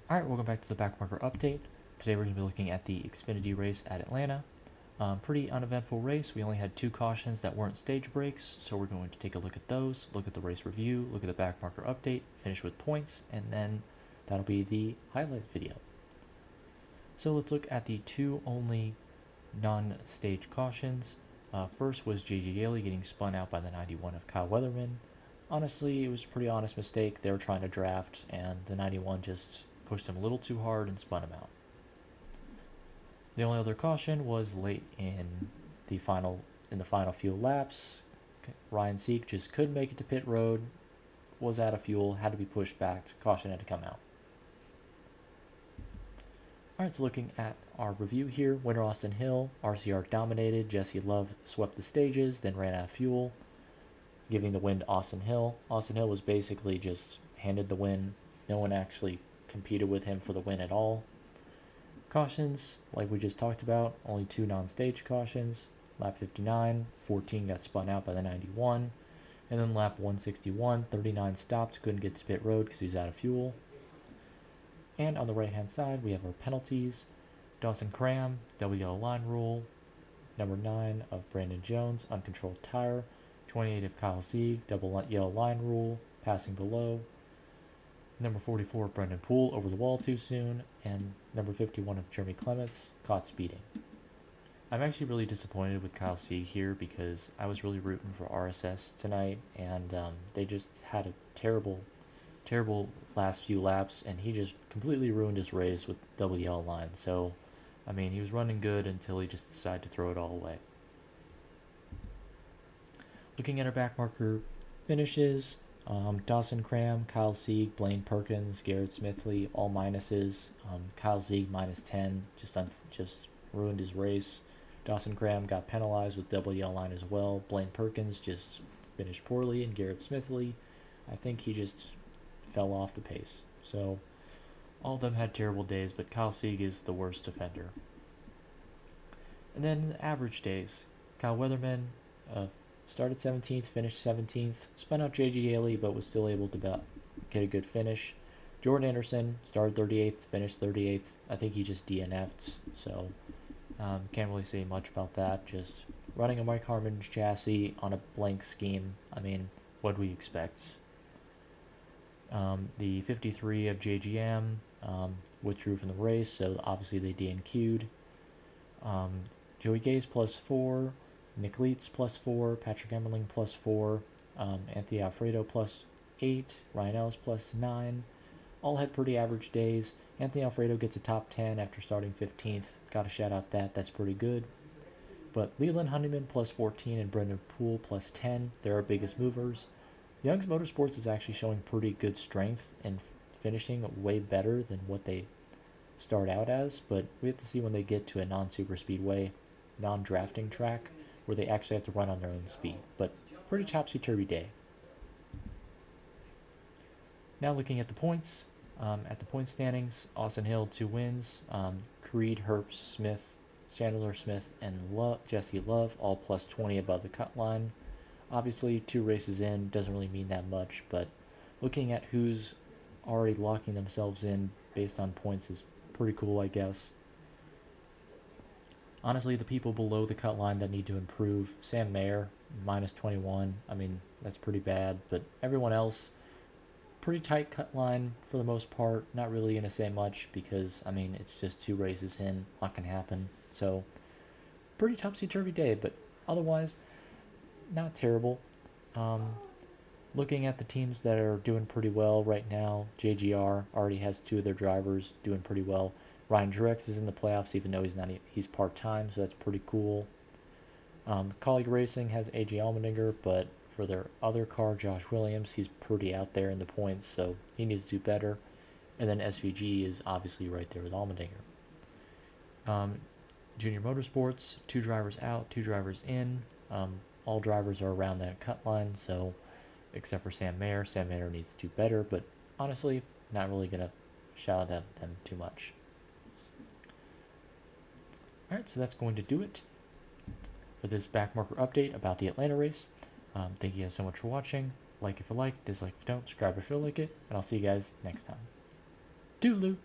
Alright, welcome back to the backmarker update. Today we're going to be looking at the Xfinity race at Atlanta. Pretty uneventful race. We only had 2 cautions that weren't stage breaks, so we're going to take a look at those, look at the race review, look at the backmarker update, finish with points, and then that'll be the highlight video. So let's look at the 2 only non-stage cautions. First was J.J. Yaley getting spun out by the 91 of Kyle Weatherman. Honestly, it was a pretty honest mistake. They were trying to draft, and the 91 just pushed him a little too hard and spun him out. The only other caution was late in the final few laps. Ryan Sieg just couldn't make it to pit road, was out of fuel, had to be pushed back. Caution had to come out. Alright, so looking at our review here, winner Austin Hill, RCR dominated, Jesse Love swept the stages, then ran out of fuel, giving the win to Austin Hill. Austin Hill was basically just handed the win. No one actually competed with him for the win at all. Cautions, like we just talked about, only 2 non-stage cautions. Lap 59, 14 got spun out by the 91. And then lap 161, 39 stopped, couldn't get to pit road because he was out of fuel. And on the right-hand side, we have our penalties. Dawson Cram, double yellow line rule. Number 9 of Brandon Jones, uncontrolled tire. 28 of Kyle Sieg, double yellow line rule, passing below. Number 44 of Brendan Poole, over the wall too soon. And number 51 of Jeremy Clements, caught speeding. I'm actually really disappointed with Kyle Sieg here because I was really rooting for RSS tonight, and they just had a terrible last few laps, and he just completely ruined his race with double yellow line. So, I mean, he was running good until he just decided to throw it all away. Looking at our backmarker finishes, Dawson Cram, Kyle Sieg, Blaine Perkins, Garrett Smithley, all minuses. Kyle Sieg minus 10, just ruined his race. Dawson Cram got penalized with double yellow line as well. Blaine Perkins just finished poorly, and Garrett Smithley, I think he just fell off the pace. So all of them had terrible days, but Kyle Sieg is the worst offender. And then average days, Kyle Weatherman started 17th, finished 17th, spun out J.J. Yaley, but was still able to get a good finish. Jordan Anderson started 38th, finished 38th. I think he just DNF'd, so can't really say much about that. Just running a Mike Harmon chassis on a blank scheme. I mean, what do we expect? The 53 of JGM withdrew from the race, so obviously they DNQ'd. Joey Gase +4, Nick Leitz +4, Patrick Emmerling +4, Anthony Alfredo +8, Ryan Ellis +9. All had pretty average days. Anthony Alfredo gets a top 10 after starting 15th. Gotta shout out that's pretty good. But Leland Honeyman +14 and Brendan Poole +10. They're our biggest movers. Young's Motorsports is actually showing pretty good strength and finishing way better than what they start out as, but we have to see when they get to a non-super speedway, non-drafting track, where they actually have to run on their own speed. But pretty topsy-turvy day. Now looking at the points. At the point standings, Austin Hill 2 wins. Creed, Herb Smith, Chandler Smith, and Jesse Love all +20 above the cut line. Obviously, 2 races in doesn't really mean that much, but looking at who's already locking themselves in based on points is pretty cool, I guess. Honestly, the people below the cut line that need to improve, Sam Mayer, -21. I mean, that's pretty bad, but everyone else, pretty tight cut line for the most part. Not really going to say much because, I mean, it's just 2 races in. A lot can happen. So, pretty topsy-turvy day, but otherwise, not terrible. Looking at the teams that are doing pretty well right now, JGR already has 2 of their drivers doing pretty well. Ryan Truex is in the playoffs, even though he's part-time, so that's pretty cool. Colleague Racing has AJ Allmendinger, but for their other car, Josh Williams, he's pretty out there in the points, so he needs to do better. And then SVG is obviously right there with Allmendinger. Junior Motorsports, 2 drivers out, 2 drivers in. All drivers are around that cut line, so except for Sam Mayer. Sam Mayer needs to do better, but honestly, not really going to shout at them too much. Alright, so that's going to do it for this backmarker update about the Atlanta race. Thank you guys so much for watching. Like if you like, dislike if you don't, subscribe if you feel like it, and I'll see you guys next time. Toodaloo!